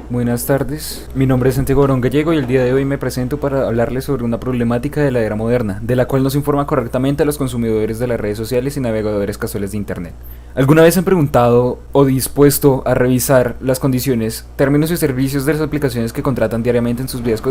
Buenas tardes, mi nombre es Santiago Barón Gallego y el día de hoy me presento para hablarles sobre una problemática de la era moderna, de la cual nos informa correctamente a los consumidores de las redes sociales y navegadores casuales de Internet. ¿Alguna vez han preguntado o dispuesto a revisar las condiciones, términos y servicios de las aplicaciones que contratan diariamente en sus vidas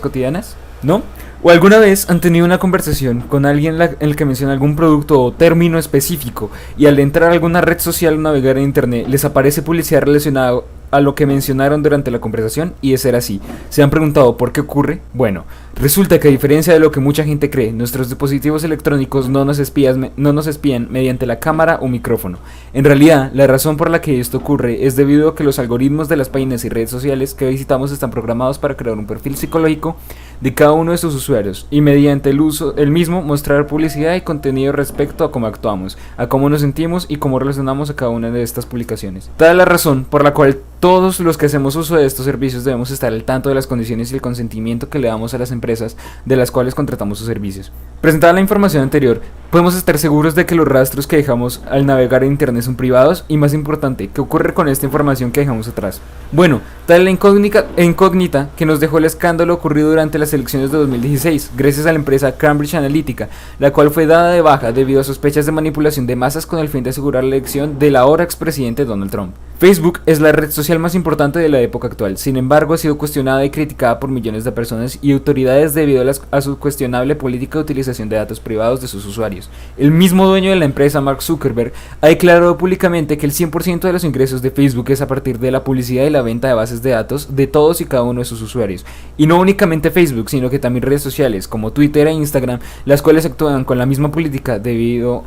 cotidianas? ¿No? ¿O alguna vez han tenido una conversación con alguien en el que menciona algún producto o término específico y al entrar a alguna red social o navegar en Internet les aparece publicidad relacionada a lo que mencionaron durante la conversación? Y de ser así, ¿se han preguntado por qué ocurre? Bueno, resulta que a diferencia de lo que mucha gente cree, nuestros dispositivos electrónicos no nos espían mediante la cámara o micrófono. En realidad, la razón por la que esto ocurre es debido a que los algoritmos de las páginas y redes sociales que visitamos están programados para crear un perfil psicológico de cada uno de sus usuarios y mediante el mismo mostrar publicidad y contenido respecto a cómo actuamos, a cómo nos sentimos y cómo relacionamos a cada una de estas publicaciones. Tal es la razón por la cual todos los que hacemos uso de estos servicios debemos estar al tanto de las condiciones y el consentimiento que le damos a las empresas de las cuales contratamos sus servicios. Presentada la información anterior, podemos estar seguros de que los rastros que dejamos al navegar en Internet son privados y, más importante, ¿qué ocurre con esta información que dejamos atrás? Bueno, tal es la incógnita que nos dejó el escándalo ocurrido durante las elecciones de 2016, gracias a la empresa Cambridge Analytica, la cual fue dada de baja debido a sospechas de manipulación de masas con el fin de asegurar la elección del ahora expresidente Donald Trump. Facebook es la red social más importante de la época actual, sin embargo ha sido cuestionada y criticada por millones de personas y autoridades debido a su cuestionable política de utilización de datos privados de sus usuarios. El mismo dueño de la empresa, Mark Zuckerberg, ha declarado públicamente que el 100% de los ingresos de Facebook es a partir de la publicidad y la venta de bases de datos de todos y cada uno de sus usuarios. Y no únicamente Facebook, sino que también redes sociales como Twitter e Instagram, las cuales actúan con la misma política debido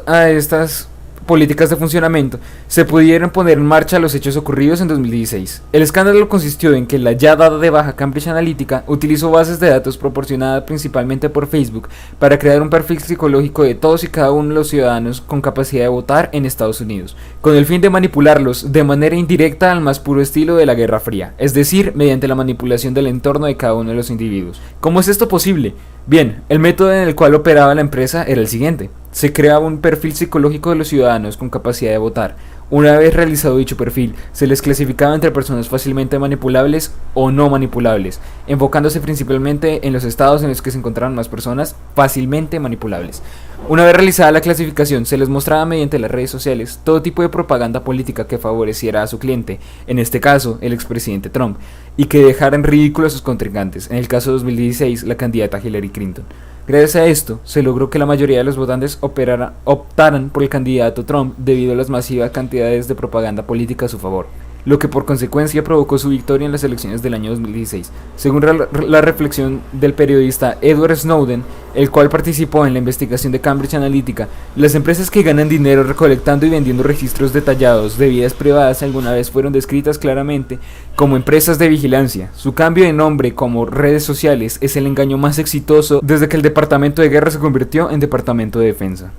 a estas políticas de funcionamiento, se pudieron poner en marcha los hechos ocurridos en 2016. El escándalo consistió en que la ya dada de baja Cambridge Analytica utilizó bases de datos proporcionadas principalmente por Facebook para crear un perfil psicológico de todos y cada uno de los ciudadanos con capacidad de votar en Estados Unidos, con el fin de manipularlos de manera indirecta al más puro estilo de la Guerra Fría, es decir, mediante la manipulación del entorno de cada uno de los individuos. ¿Cómo es esto posible? Bien, el método en el cual operaba la empresa era el siguiente. Se creaba un perfil psicológico de los ciudadanos con capacidad de votar. Una vez realizado dicho perfil, se les clasificaba entre personas fácilmente manipulables o no manipulables, enfocándose principalmente en los estados en los que se encontraban más personas fácilmente manipulables. Una vez realizada la clasificación, se les mostraba mediante las redes sociales todo tipo de propaganda política que favoreciera a su cliente, en este caso el expresidente Trump, y que dejara en ridículo a sus contrincantes, en el caso de 2016 la candidata Hillary Clinton. Gracias a esto, se logró que la mayoría de los votantes optaran por el candidato Trump debido a las masivas cantidades de propaganda política a su favor, lo que por consecuencia provocó su victoria en las elecciones del año 2016. Según la reflexión del periodista Edward Snowden, el cual participó en la investigación de Cambridge Analytica, las empresas que ganan dinero recolectando y vendiendo registros detallados de vidas privadas alguna vez fueron descritas claramente como empresas de vigilancia. Su cambio de nombre como redes sociales es el engaño más exitoso desde que el Departamento de Guerra se convirtió en Departamento de Defensa.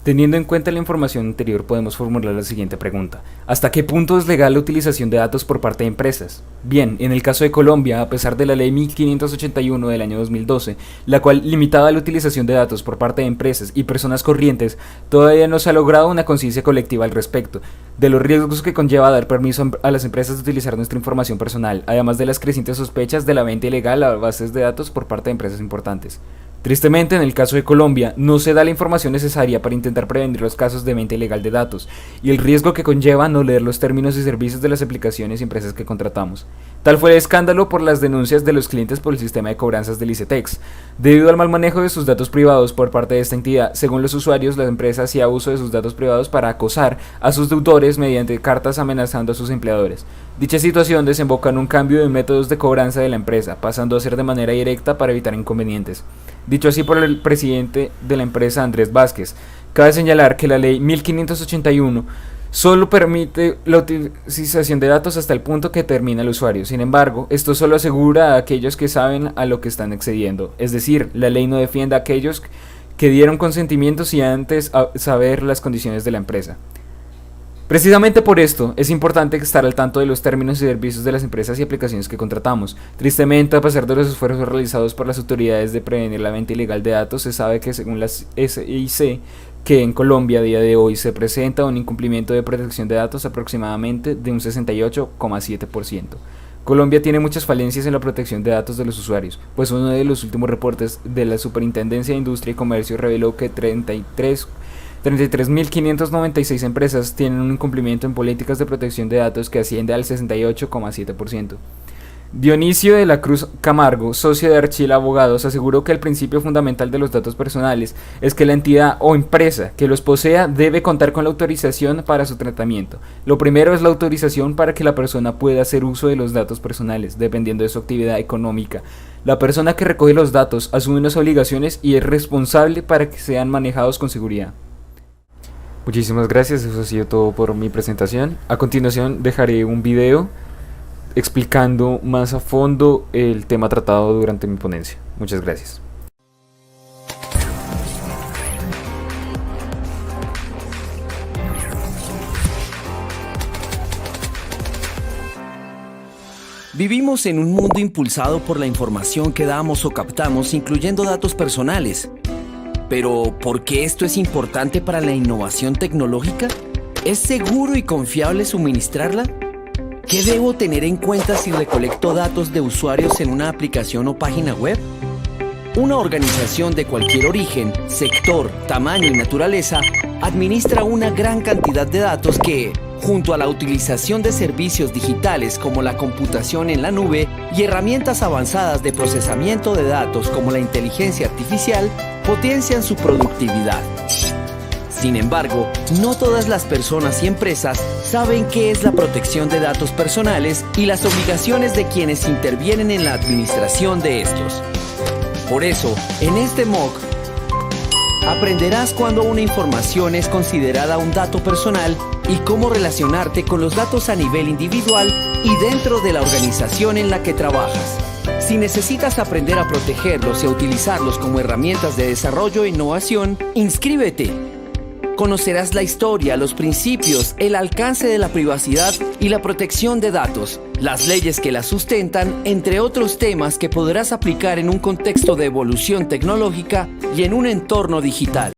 Teniendo en cuenta la información anterior, podemos formular la siguiente pregunta: ¿hasta qué punto es legal la utilización de datos por parte de empresas? Bien, en el caso de Colombia, a pesar de la ley 1581 del año 2012, la cual limitaba la utilización de datos por parte de empresas y personas corrientes, todavía no se ha logrado una conciencia colectiva al respecto de los riesgos que conlleva dar permiso a las empresas de utilizar nuestra información personal, además de las crecientes sospechas de la venta ilegal a bases de datos por parte de empresas importantes. Tristemente, en el caso de Colombia, no se da la información necesaria para intentar prevenir los casos de venta ilegal de datos y el riesgo que conlleva no leer los términos y servicios de las aplicaciones y empresas que contratamos. Tal fue el escándalo por las denuncias de los clientes por el sistema de cobranzas del ICETEX. Debido al mal manejo de sus datos privados por parte de esta entidad, según los usuarios, la empresa hacía uso de sus datos privados para acosar a sus deudores mediante cartas amenazando a sus empleadores. Dicha situación desemboca en un cambio de métodos de cobranza de la empresa, pasando a ser de manera directa para evitar inconvenientes. Dicho así por el presidente de la empresa, Andrés Vázquez. Cabe señalar que la ley 1581 solo permite la utilización de datos hasta el punto que termina el usuario. Sin embargo, esto solo asegura a aquellos que saben a lo que están accediendo. Es decir, la ley no defiende a aquellos que dieron consentimiento sin antes saber las condiciones de la empresa. Precisamente por esto, es importante estar al tanto de los términos y servicios de las empresas y aplicaciones que contratamos. Tristemente, a pesar de los esfuerzos realizados por las autoridades de prevenir la venta ilegal de datos, se sabe que según las SIC, que en Colombia a día de hoy se presenta un incumplimiento de protección de datos aproximadamente de un 68,7%. Colombia tiene muchas falencias en la protección de datos de los usuarios, pues uno de los últimos reportes de la Superintendencia de Industria y Comercio reveló que 33.596 empresas tienen un incumplimiento en políticas de protección de datos que asciende al 68,7%. Dionisio de la Cruz Camargo, socio de Archila Abogados, aseguró que el principio fundamental de los datos personales es que la entidad o empresa que los posea debe contar con la autorización para su tratamiento. Lo primero es la autorización para que la persona pueda hacer uso de los datos personales, dependiendo de su actividad económica. La persona que recoge los datos asume unas obligaciones y es responsable para que sean manejados con seguridad. Muchísimas gracias, eso ha sido todo por mi presentación. A continuación dejaré un video explicando más a fondo el tema tratado durante mi ponencia. Muchas gracias. Vivimos en un mundo impulsado por la información que damos o captamos, incluyendo datos personales. Pero, ¿por qué esto es importante para la innovación tecnológica? ¿Es seguro y confiable suministrarla? ¿Qué debo tener en cuenta si recolecto datos de usuarios en una aplicación o página web? Una organización de cualquier origen, sector, tamaño y naturaleza administra una gran cantidad de datos que, junto a la utilización de servicios digitales como la computación en la nube y herramientas avanzadas de procesamiento de datos como la inteligencia artificial, potencian su productividad. Sin embargo, no todas las personas y empresas saben qué es la protección de datos personales y las obligaciones de quienes intervienen en la administración de estos. Por eso, en este MOOC, aprenderás cuándo una información es considerada un dato personal y cómo relacionarte con los datos a nivel individual y dentro de la organización en la que trabajas. Si necesitas aprender a protegerlos y a utilizarlos como herramientas de desarrollo e innovación, inscríbete. Conocerás la historia, los principios, el alcance de la privacidad y la protección de datos, las leyes que la sustentan, entre otros temas que podrás aplicar en un contexto de evolución tecnológica y en un entorno digital.